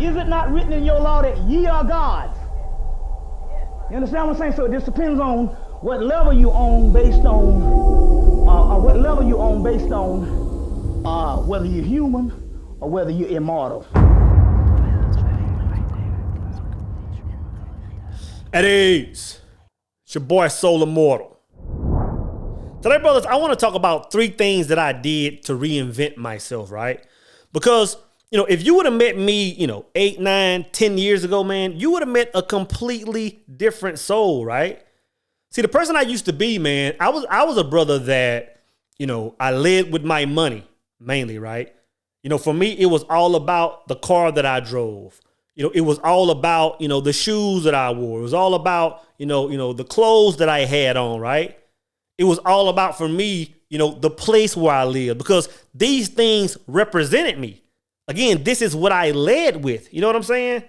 Is it not written in your law that ye are gods? You understand what I'm saying? So it just depends on what level you on based on, whether you're human or whether you're immortal. At ease, it's your boy Soul Immortal. Today, brothers, I want to talk about 3 things that I did to reinvent myself, right? Because, if you would have met me, 8, 9, 10 years ago, man, you would have met a completely different soul, right? See, the person I used to be, man, I was a brother that, I led with my money mainly, right? For me, it was all about the car that I drove. It was all about, the shoes that I wore. It was all about, the clothes that I had on, right? It was all about, for me, the place where I lived, because these things represented me. Again, this is what I led with. You know what I'm saying?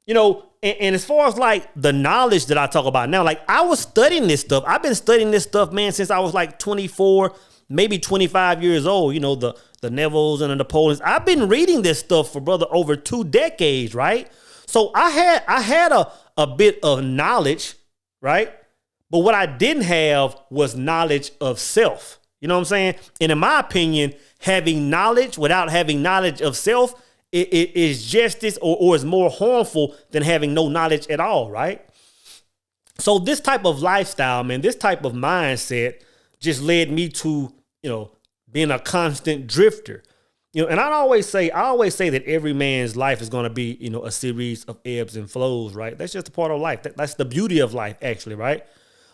And as far as like the knowledge that I talk about now, like I was studying this stuff. I've been studying this stuff, man, since I was like 24, maybe 25 years old. The Nevilles and the Napoleons. I've been reading this stuff for, brother, over 2 decades, right? So I had a bit of knowledge, right? But what I didn't have was knowledge of self. You know what I'm saying? And in my opinion, having knowledge without having knowledge of self, it is just as or is more harmful than having no knowledge at all, right? So this type of lifestyle, man, this type of mindset just led me to, being a constant drifter. And I always say that every man's life is going to be, a series of ebbs and flows, right? That's just a part of life. That's the beauty of life, actually, right?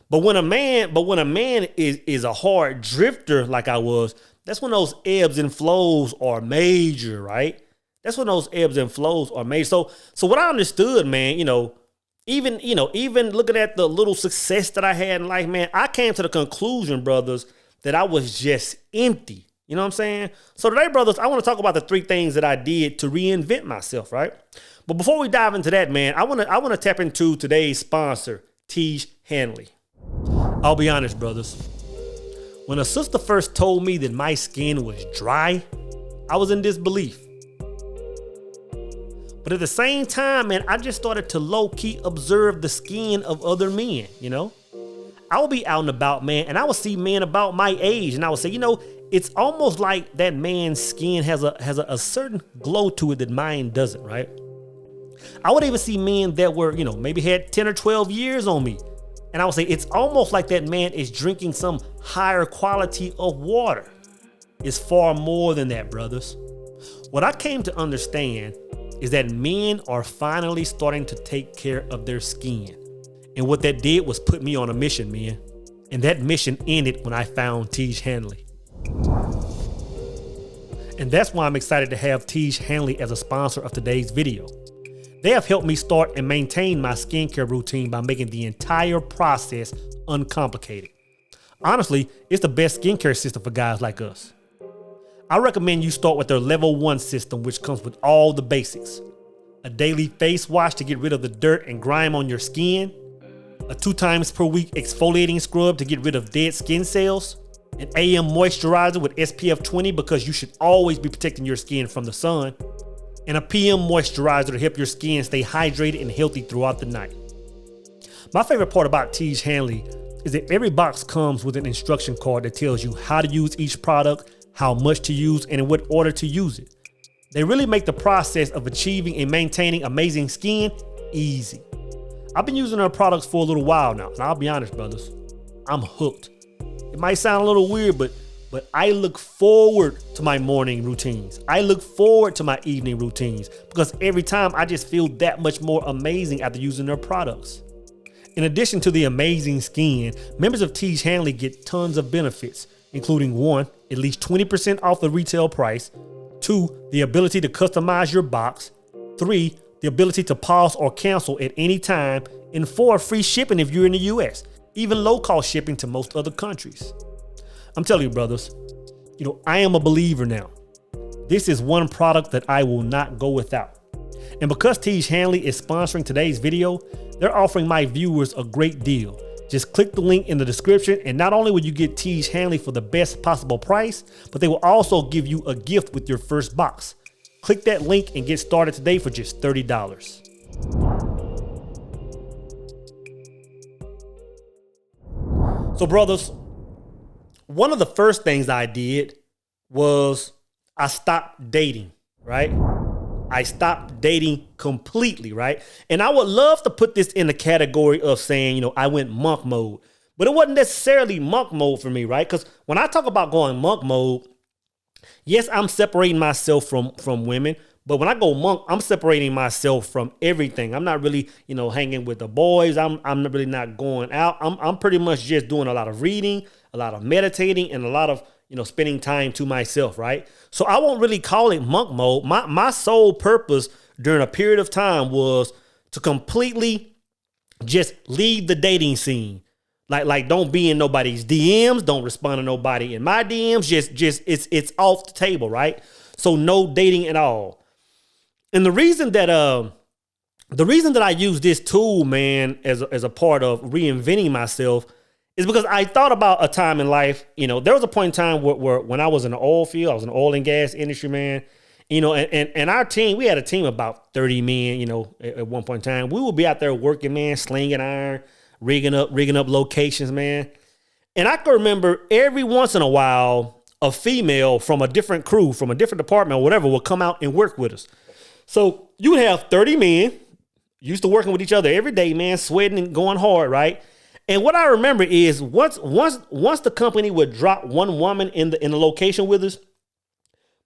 But when a man is a hard drifter like I was, that's when those ebbs and flows are major, right? That's when those ebbs and flows are major. So what I understood, man, even looking at the little success that I had in life, man, I came to the conclusion, brothers, that I was just empty. You know what I'm saying? So today, brothers, I want to talk about the 3 things that I did to reinvent myself, right? But before we dive into that, man, I want to tap into today's sponsor, Tiege Hanley. I'll be honest, brothers. When a sister first told me that my skin was dry, I was in disbelief. But at the same time, man, I just started to low-key observe the skin of other men, I would be out and about, man, and I would see men about my age, and I would say, it's almost like that man's skin has a certain glow to it that mine doesn't, right? I would even see men that were, maybe had 10 or 12 years on me. And I would say it's almost like that man is drinking some higher quality of water. It's far more than that, brothers. What I came to understand is that men are finally starting to take care of their skin. And what that did was put me on a mission, man. And that mission ended when I found Tiege Hanley. And that's why I'm excited to have Tiege Hanley as a sponsor of today's video. They have helped me start and maintain my skincare routine by making the entire process uncomplicated. Honestly, it's the best skincare system for guys like us. I recommend you start with their level 1 system, which comes with all the basics. A daily face wash to get rid of the dirt and grime on your skin. A 2 times per week exfoliating scrub to get rid of dead skin cells. An AM moisturizer with SPF 20 because you should always be protecting your skin from the sun. And a PM moisturizer to help your skin stay hydrated and healthy throughout the night. My favorite part about Tiege Hanley is that every box comes with an instruction card that tells you how to use each product, how much to use, and in what order to use it. They really make the process of achieving and maintaining amazing skin easy. I've been using their products for a little while now, and I'll be honest, brothers, I'm hooked. It might sound a little weird, but I look forward to my morning routines. I look forward to my evening routines because every time I just feel that much more amazing after using their products. In addition to the amazing skin, members of Tiege Hanley get tons of benefits, including 1, at least 20% off the retail price, 2, the ability to customize your box, 3, the ability to pause or cancel at any time, and 4, free shipping if you're in the US, even low-cost shipping to most other countries. I'm telling you, brothers, I am a believer now. This is one product that I will not go without. And because Tiege Hanley is sponsoring today's video, they're offering my viewers a great deal. Just click the link in the description, and not only will you get Tiege Hanley for the best possible price, but they will also give you a gift with your first box. Click that link and get started today for just $30. So brothers, one of the first things I did was I stopped dating, right? I stopped dating completely, right? And I would love to put this in the category of saying, I went monk mode, but it wasn't necessarily monk mode for me, right? Because when I talk about going monk mode, yes, I'm separating myself from women, but when I go monk, I'm separating myself from everything. I'm not really, hanging with the boys. I'm really not going out. I'm pretty much just doing a lot of reading, a lot of meditating, and a lot of, spending time to myself, right? So I won't really call it monk mode. My sole purpose during a period of time was to completely just leave the dating scene. Like don't be in nobody's DMs. Don't respond to nobody in my DMs. Just it's off the table, right? So no dating at all. And the reason that I use this tool, man, as a part of reinventing myself is because I thought about a time in life. There was a point in time where when I was in the oil field, I was in the oil and gas industry, man. And our team, we had a team of about 30 men, at one point in time. We would be out there working, man, slinging iron, rigging up locations, man. And I can remember every once in a while, a female from a different crew, from a different department or whatever, would come out and work with us. So you would have 30 men used to working with each other every day, man, sweating and going hard, right? And what I remember is once the company would drop one woman in the location with us,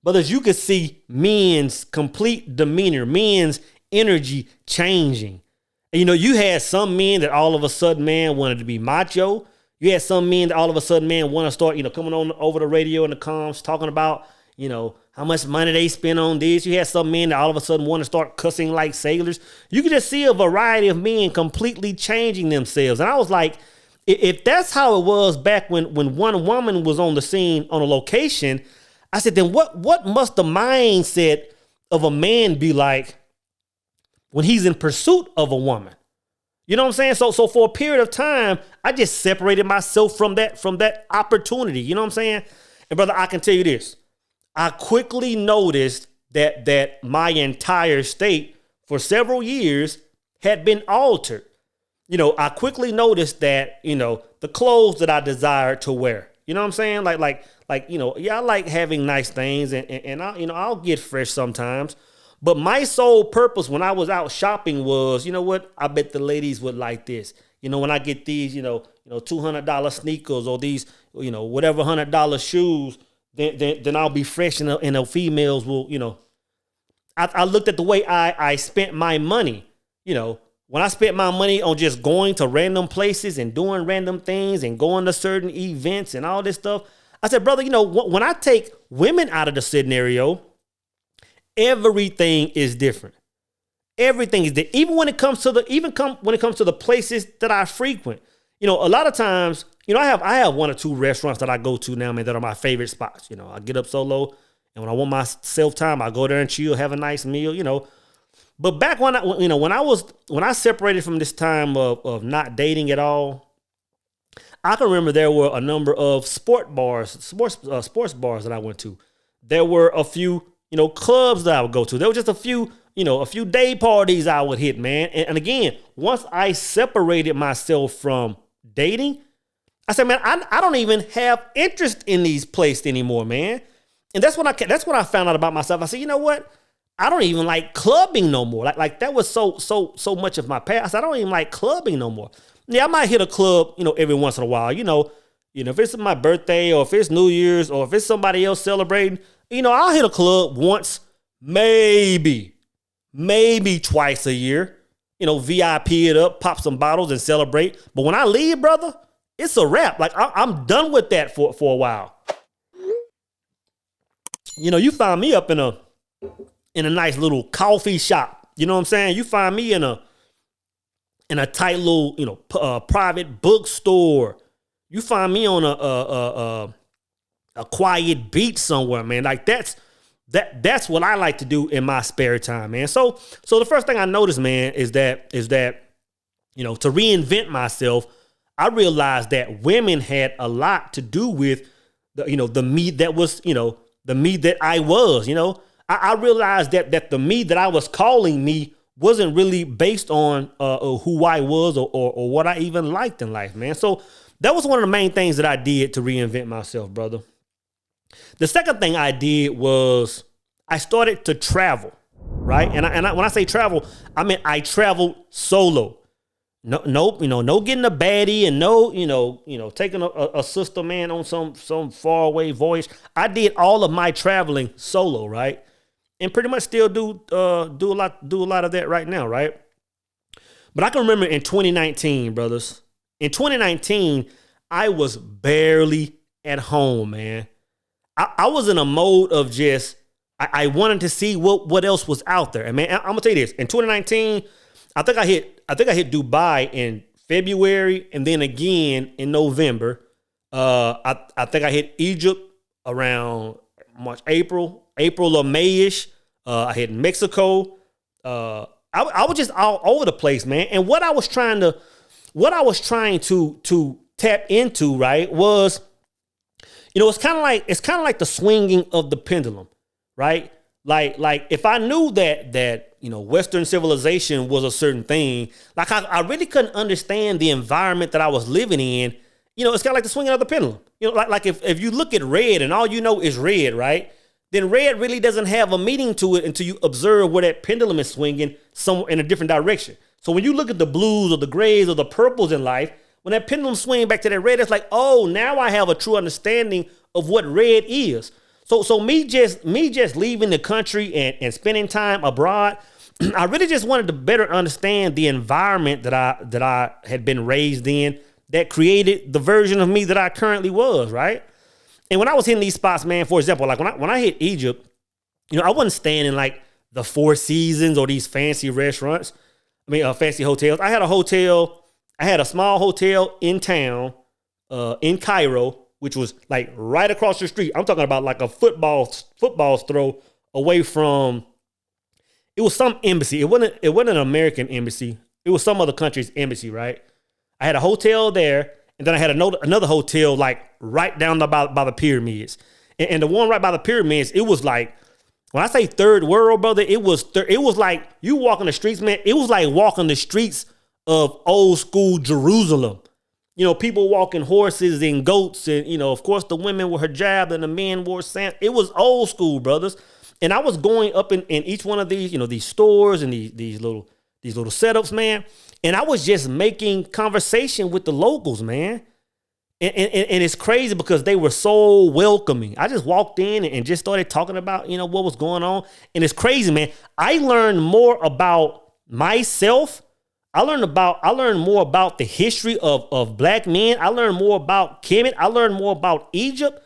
brothers, you could see men's complete demeanor, men's energy changing. And, you had some men that all of a sudden, man, wanted to be macho. You had some men that all of a sudden, man, want to start, coming on over the radio and the comms, talking about, how much money they spend on this. You had some men that all of a sudden want to start cussing like sailors. You could just see a variety of men completely changing themselves. And I was like, if that's how it was back when one woman was on the scene on a location, I said, then what must the mindset of a man be like when he's in pursuit of a woman? You know what I'm saying? So for a period of time, I just separated myself from that opportunity. You know what I'm saying? And brother, I can tell you this. I quickly noticed that my entire state for several years had been altered. I quickly noticed that, the clothes that I desired to wear, you know what I'm saying? Like, I like having nice things and I'll get fresh sometimes. But my sole purpose when I was out shopping was, I bet the ladies would like this. When I get these, $200 sneakers or these, whatever $100 shoes, then I'll be fresh and the females will, I looked at the way I spent my money. When I spent my money on just going to random places and doing random things and going to certain events and all this stuff, I said, brother, when I take women out of the scenario, everything is different. Everything is different. Even when it comes to the places that I frequent. A lot of times, I have one or two restaurants that I go to now, man, that are my favorite spots. I get up solo, and when I want my self time, I go there and chill, have a nice meal. But back when I separated from this time of not dating at all, I can remember there were a number of sports bars that I went to. There were a few, clubs that I would go to. There were just a few day parties I would hit, man. And again, once I separated myself from dating, I said, man, I don't even have interest in these places anymore, man. And that's when I found out about myself. I said, you know what? I don't even like clubbing no more. Like that was so much of my past. I don't even like clubbing no more. Yeah, I might hit a club, every once in a while. If it's my birthday or if it's New Year's or if it's somebody else celebrating, I'll hit a club once, maybe twice a year. VIP it up, pop some bottles and celebrate. But when I leave, brother, it's a wrap. Like I'm done with that for a while. You find me up in a nice little coffee shop. You know what I'm saying? You find me in a tight little, private bookstore. You find me on a quiet beach somewhere, man. Like that's what I like to do in my spare time, man. So the first thing I noticed, man, is that to reinvent myself, I realized that women had a lot to do with the me that was, the me that I was. I realized that the me that I was calling me wasn't really based on who I was or what I even liked in life, man. So that was one of the main things that I did to reinvent myself, brother. The second thing I did was I started to travel, right? And when I say travel, I mean I traveled solo. No, no getting a baddie and no, taking a sister man on some far away voyage. I did all of my traveling solo, right? And pretty much still do a lot of that right now, right? But I can remember in 2019, brothers. In 2019, I was barely at home, man. I was in a mode of just I wanted to see what else was out there. And man, I'm gonna tell you this. In 2019, I think I hit Dubai in February and then again in November. I think I hit Egypt around March, April or May-ish. I hit Mexico. I was just all over the place, man. And what I was trying to tap into, right, was, it's kind of like the swinging of the pendulum, right? Like if I knew that Western civilization was a certain thing, like I really couldn't understand the environment that I was living in. It's kind of like the swinging of the pendulum. Like if you look at red and all you know is red, right? Then red really doesn't have a meaning to it until you observe where that pendulum is swinging somewhere in a different direction. So when you look at the blues or the grays or the purples in life, when that pendulum swings back to that red, it's like, oh, now I have a true understanding of what red is. So me just leaving the country and spending time abroad, I really just wanted to better understand the environment that I had been raised in that created the version of me that I currently was, right? And when I was hitting these spots, man, for example, like when I hit Egypt, I wasn't staying in like the Four Seasons or these fancy restaurants. Fancy hotels. I had a small hotel in town, in Cairo, which was like right across the street. I'm talking about like a football throw away from. It was some embassy. It wasn't an American embassy. It was some other country's embassy, right? I had a hotel there, and then I had another hotel like right down by the pyramids. And the one right by the pyramids, it was like, when I say third world, brother, it was like you walking the streets, man. It was like walking the streets of old school Jerusalem. People walking horses and goats, and of course the women were hijab and the men wore sand. It was old school, brothers. And I was going up in each one of these, these stores and these little setups, man. And I was just making conversation with the locals, man. And it's crazy because they were so welcoming. I just walked in and just started talking about, what was going on. And it's crazy, man. I learned more about myself. I learned more about the history of black men. I learned more about Kemet. I learned more about Egypt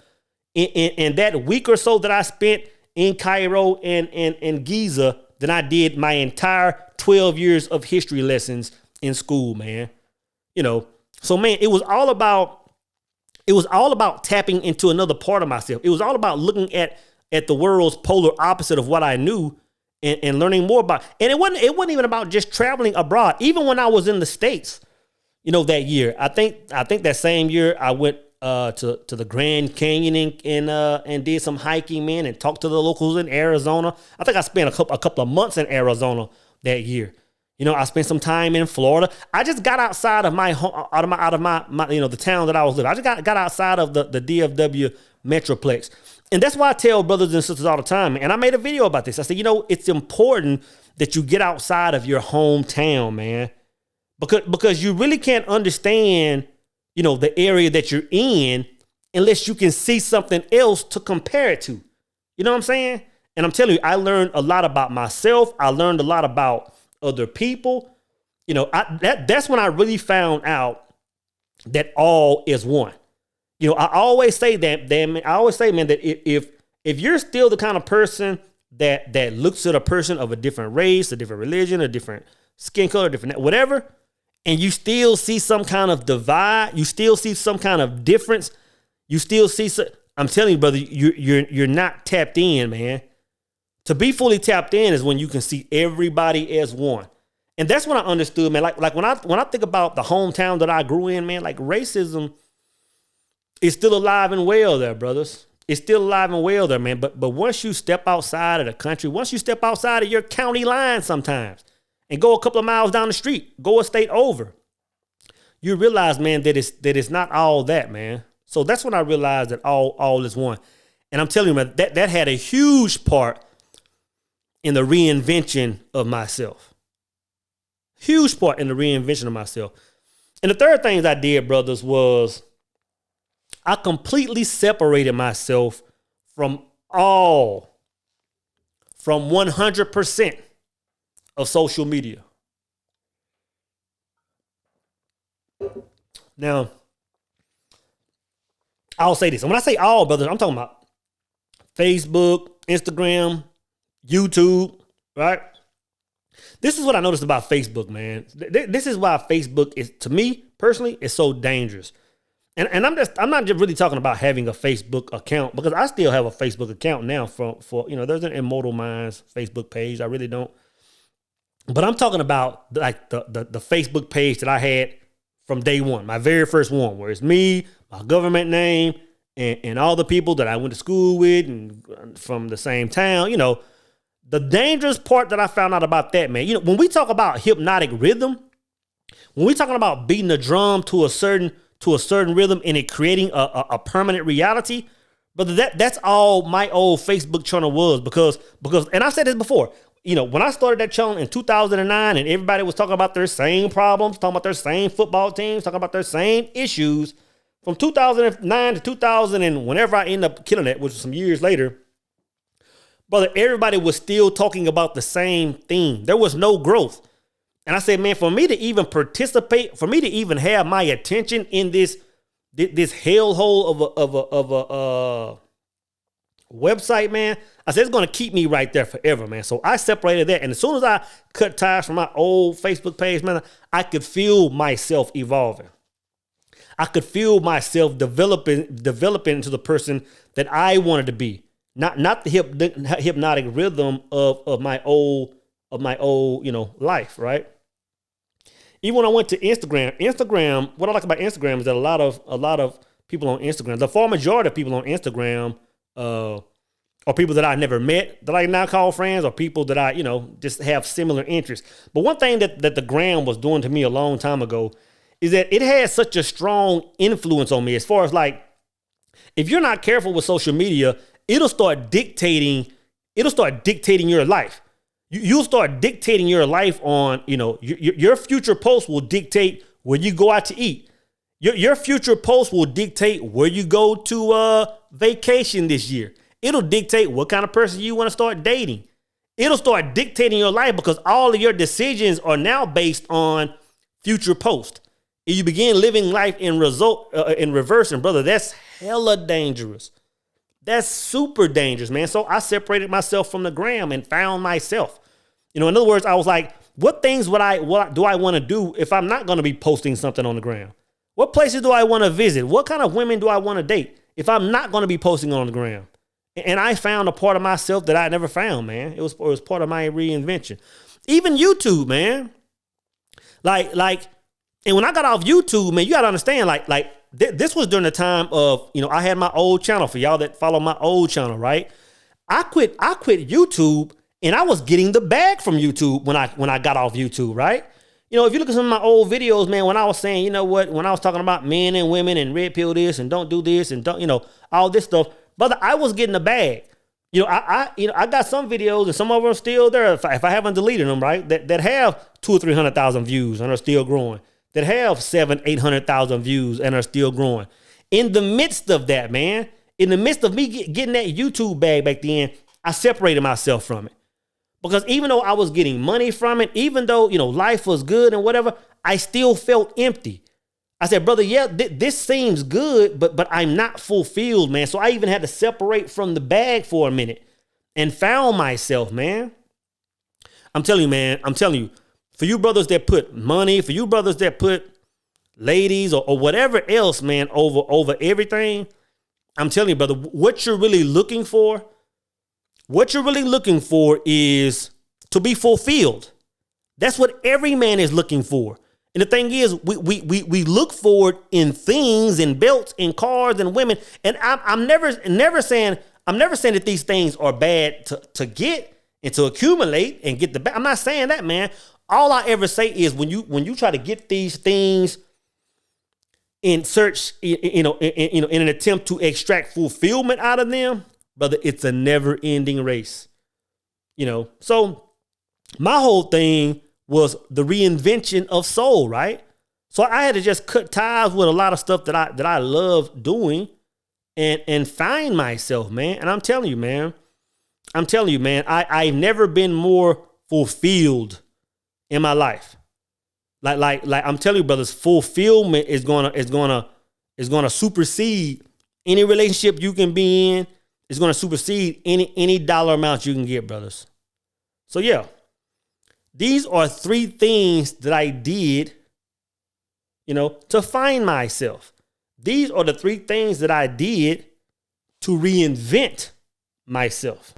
in that week or so that I spent in Cairo and Giza than I did my entire 12 years of history lessons in school, man. So man, it was all about tapping into another part of myself. It was all about looking at the world's polar opposite of what I knew and learning more about. And it wasn't even about just traveling abroad. Even when I was in the States, that year, I think that same year I went to the Grand Canyon and did some hiking, man, and talked to the locals in Arizona. I think I spent a couple of months in Arizona that year. I spent some time in Florida. I just got outside of my home, out of my the town that I was living. I just got outside of the DFW Metroplex. And that's why I tell brothers and sisters all the time, and I made a video about this. I said, it's important that you get outside of your hometown, man, because you really can't understand, the area that you're in unless you can see something else to compare it to. You know what I'm saying? And I'm telling you, I learned a lot about myself. I learned a lot about other people. That's when I really found out that all is one. I always say that, man, that if you're still the kind of person that looks at a person of a different race, a different religion, a different skin color, different whatever, and you still see some kind of divide, you still see some kind of difference, you still see I'm telling you, brother, you're not tapped in, man. To be fully tapped in is when you can see everybody as one. And that's when I understood, man. Like when I think about the hometown that I grew in, man, like racism is still alive and well there, brothers. is still alive and well there, man. But once you step outside of the country, once you step outside of your county line sometimes and go a couple of miles down the street, go a state over, you realize, man, that it's not all that, man. So that's when I realized that all is one. And I'm telling you, man, that had a huge part in the reinvention of myself. Huge part in the reinvention of myself. And the third thing I did, brothers, was I completely separated myself from 100% of social media. Now, I'll say this. And when I say all, brothers, I'm talking about Facebook, Instagram, YouTube, right? This is what I noticed about Facebook, man. This is why Facebook is, to me personally, is so dangerous. And I'm not just really talking about having a Facebook account, because I still have a Facebook account now for there's an Immortal Minds Facebook page. I really don't. But I'm talking about like the Facebook page that I had from day one, my very first one, where it's me, my government name, and all the people that I went to school with and from the same town. The dangerous part that I found out about that, man, when we talk about hypnotic rhythm, when we talking about beating the drum to a certain rhythm and it creating a permanent reality, brother, that's all my old Facebook channel was, because, and I said this before, when I started that channel in 2009 and everybody was talking about their same problems, talking about their same football teams, talking about their same issues from 2009 to 2000 and whenever I ended up killing it, which was some years later, brother, everybody was still talking about the same thing. There was no growth. And I said, man, for me to even participate, for me to even have my attention in this hellhole of a website, man, I said, it's going to keep me right there forever, man. So I separated that. And as soon as I cut ties from my old Facebook page, man, I could feel myself evolving. I could feel myself developing into the person that I wanted to be. Not the hypnotic rhythm of my old life, right? Even when I went to Instagram, what I like about Instagram is that a lot of people on Instagram, the far majority of people on Instagram are people that I never met, that I now call friends, or people that I, just have similar interests. But one thing that the gram was doing to me a long time ago is that it had such a strong influence on me, as far as like, if you're not careful with social media, it'll start dictating your life. You'll start dictating your life on, your future posts will dictate where you go out to eat. Your future posts will dictate where you go to vacation this year. It'll dictate what kind of person you want to start dating. It'll start dictating your life, because all of your decisions are now based on future posts. And you begin living life in reverse, and brother, that's hella dangerous. That's super dangerous, man. So I separated myself from the gram and found myself. In other words, I was like, what things do I want to do if I'm not going to be posting something on the gram? What places do I want to visit? What kind of women do I want to date if I'm not going to be posting on the gram? And I found a part of myself that I never found, man. It was part of my reinvention. Even YouTube, man. Like, and when I got off YouTube, man, you got to understand, this was during the time of, I had my old channel. For y'all that follow my old channel, right? I quit YouTube, and I was getting the bag from YouTube when I got off YouTube, right? If you look at some of my old videos, man, when I was saying, when I was talking about men and women and red pill this and don't do this and don't, all this stuff, brother, I was getting the bag. I got some videos, and some of them are still there if I haven't deleted them, right? That have 200,000 or 300,000 views and are still growing. That have 700,000-800,000 views and are still growing. In the midst of that, man, in the midst of me getting that YouTube bag back then, I separated myself from it. Because even though I was getting money from it, even though, life was good and whatever, I still felt empty. I said, brother, yeah, this seems good, but I'm not fulfilled, man. So I even had to separate from the bag for a minute and found myself, man. I'm telling you, for you brothers that put money, for you brothers that put ladies or whatever else, man, over everything, I'm telling you, brother, what you're really looking for is to be fulfilled. That's what every man is looking for. And the thing is, we look for it in things and belts and cars and women. And I'm never saying that these things are bad to get and to accumulate and get the back. I'm not saying that, man. All I ever say is when you try to get these things in search, in an attempt to extract fulfillment out of them, brother, it's a never-ending race. So my whole thing was the reinvention of soul, right? So I had to just cut ties with a lot of stuff that I love doing and find myself, man. And I'm telling you, man, I've never been more fulfilled in my life. Like I'm telling you, brothers, fulfillment is gonna supersede any relationship you can be in. It's gonna supersede any dollar amount you can get, brothers. So yeah. These are 3 things that I did, to find myself. These are the 3 things that I did to reinvent myself.